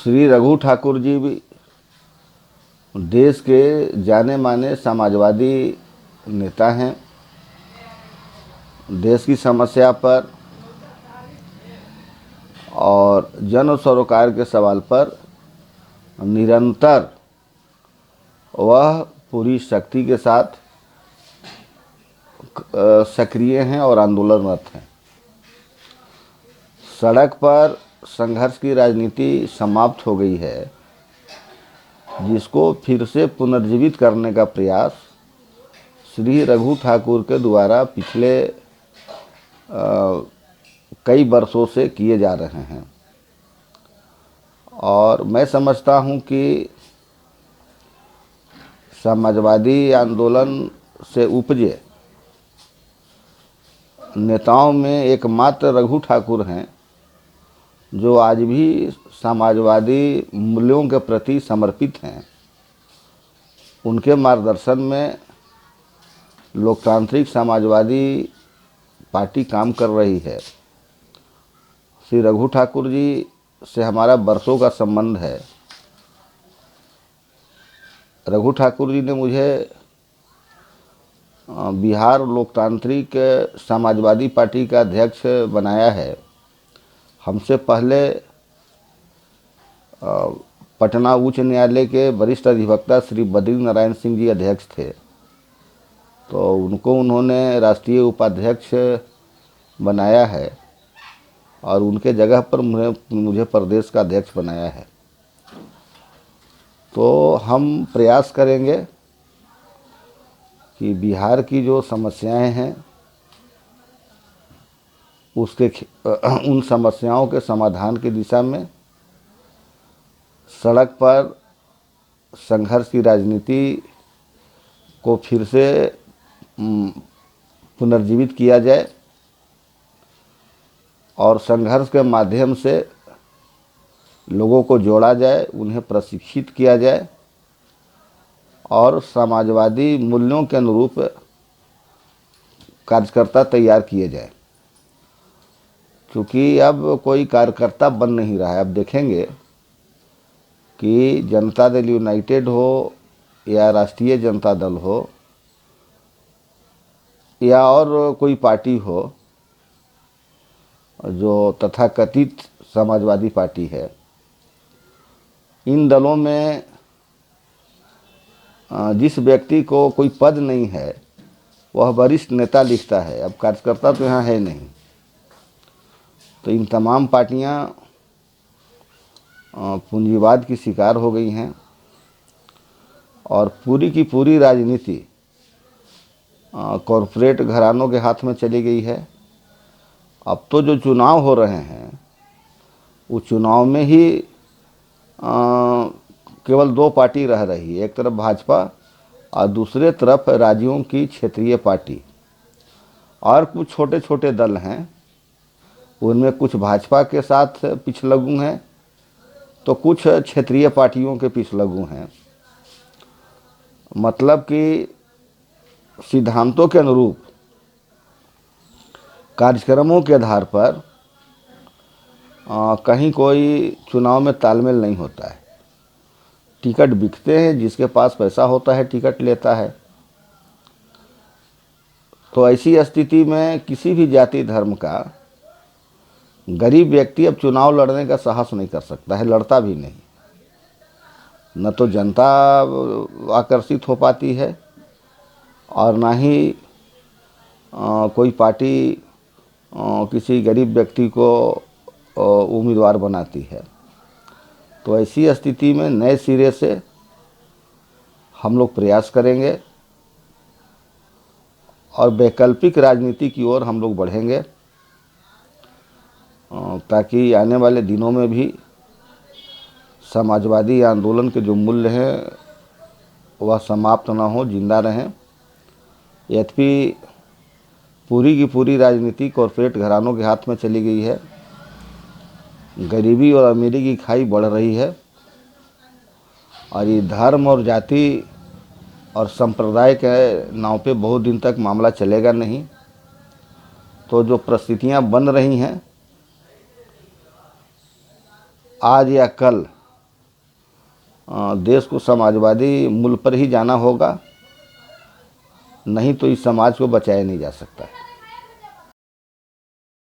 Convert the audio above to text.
श्री रघु ठाकुर जी भी देश के जाने माने समाजवादी नेता हैं। देश की समस्या पर और जन सरोकार के सवाल पर निरंतर वह पूरी शक्ति के साथ सक्रिय हैं और आंदोलनरत हैं। सड़क पर संघर्ष की राजनीति समाप्त हो गई है, जिसको फिर से पुनर्जीवित करने का प्रयास श्री रघु ठाकुर के द्वारा पिछले कई वर्षों से किए जा रहे हैं। और मैं समझता हूं कि समाजवादी आंदोलन से उपजे नेताओं में एकमात्र रघु ठाकुर हैं जो आज भी समाजवादी मूल्यों के प्रति समर्पित हैं। उनके मार्गदर्शन में लोकतांत्रिक समाजवादी पार्टी काम कर रही है। श्री रघु ठाकुर जी से हमारा बरसों का संबंध है। रघु ठाकुर जी ने मुझे बिहार लोकतांत्रिक समाजवादी पार्टी का अध्यक्ष बनाया है। हमसे पहले पटना उच्च न्यायालय के वरिष्ठ अधिवक्ता श्री बद्री नारायण सिंह जी अध्यक्ष थे, तो उनको उन्होंने राष्ट्रीय उपाध्यक्ष बनाया है और उनके जगह पर मुझे प्रदेश का अध्यक्ष बनाया है। तो हम प्रयास करेंगे कि बिहार की जो समस्याएं हैं उन समस्याओं के समाधान की दिशा में सड़क पर संघर्ष की राजनीति को फिर से पुनर्जीवित किया जाए और संघर्ष के माध्यम से लोगों को जोड़ा जाए, उन्हें प्रशिक्षित किया जाए और समाजवादी मूल्यों के अनुरूप कार्यकर्ता तैयार किए जाए। क्योंकि अब कोई कार्यकर्ता बन नहीं रहा है। अब देखेंगे कि जनता दल यूनाइटेड हो या राष्ट्रीय जनता दल हो या और कोई पार्टी हो जो तथाकथित समाजवादी पार्टी है, इन दलों में जिस व्यक्ति को कोई पद नहीं है वह वरिष्ठ नेता लिखता है। अब कार्यकर्ता तो यहाँ है नहीं। तो इन तमाम पार्टियां पूंजीवाद की शिकार हो गई हैं और पूरी की पूरी राजनीति कॉरपोरेट घरानों के हाथ में चली गई है। अब तो जो चुनाव हो रहे हैं उस चुनाव में ही केवल दो पार्टी रह रही है, एक तरफ भाजपा और दूसरे तरफ राज्यों की क्षेत्रीय पार्टी। और कुछ छोटे छोटे दल हैं, उनमें कुछ भाजपा के साथ पिछलग्गू हैं तो कुछ क्षेत्रीय पार्टियों के पिछलग्गू हैं। मतलब कि सिद्धांतों के अनुरूप कार्यक्रमों के आधार पर कहीं कोई चुनाव में तालमेल नहीं होता है। टिकट बिकते हैं, जिसके पास पैसा होता है टिकट लेता है। तो ऐसी स्थिति में किसी भी जाति धर्म का गरीब व्यक्ति अब चुनाव लड़ने का साहस नहीं कर सकता है, लड़ता भी नहीं। न तो जनता आकर्षित हो पाती है और ना ही कोई पार्टी किसी गरीब व्यक्ति को उम्मीदवार बनाती है। तो ऐसी स्थिति में नए सिरे से हम लोग प्रयास करेंगे और वैकल्पिक राजनीति की ओर हम लोग बढ़ेंगे, ताकि आने वाले दिनों में भी समाजवादी आंदोलन के जो मूल्य हैं वह समाप्त ना हो, जिंदा रहें। यद्यपि पूरी की पूरी राजनीति कॉरपोरेट घरानों के हाथ में चली गई है, गरीबी और अमीरी की खाई बढ़ रही है और ये धर्म और जाति और संप्रदाय के नाव पे बहुत दिन तक मामला चलेगा नहीं। तो जो परिस्थितियां बन रही हैं आज या कल देश को समाजवादी मूल पर ही जाना होगा, नहीं तो इस समाज को बचाया नहीं जा सकता है।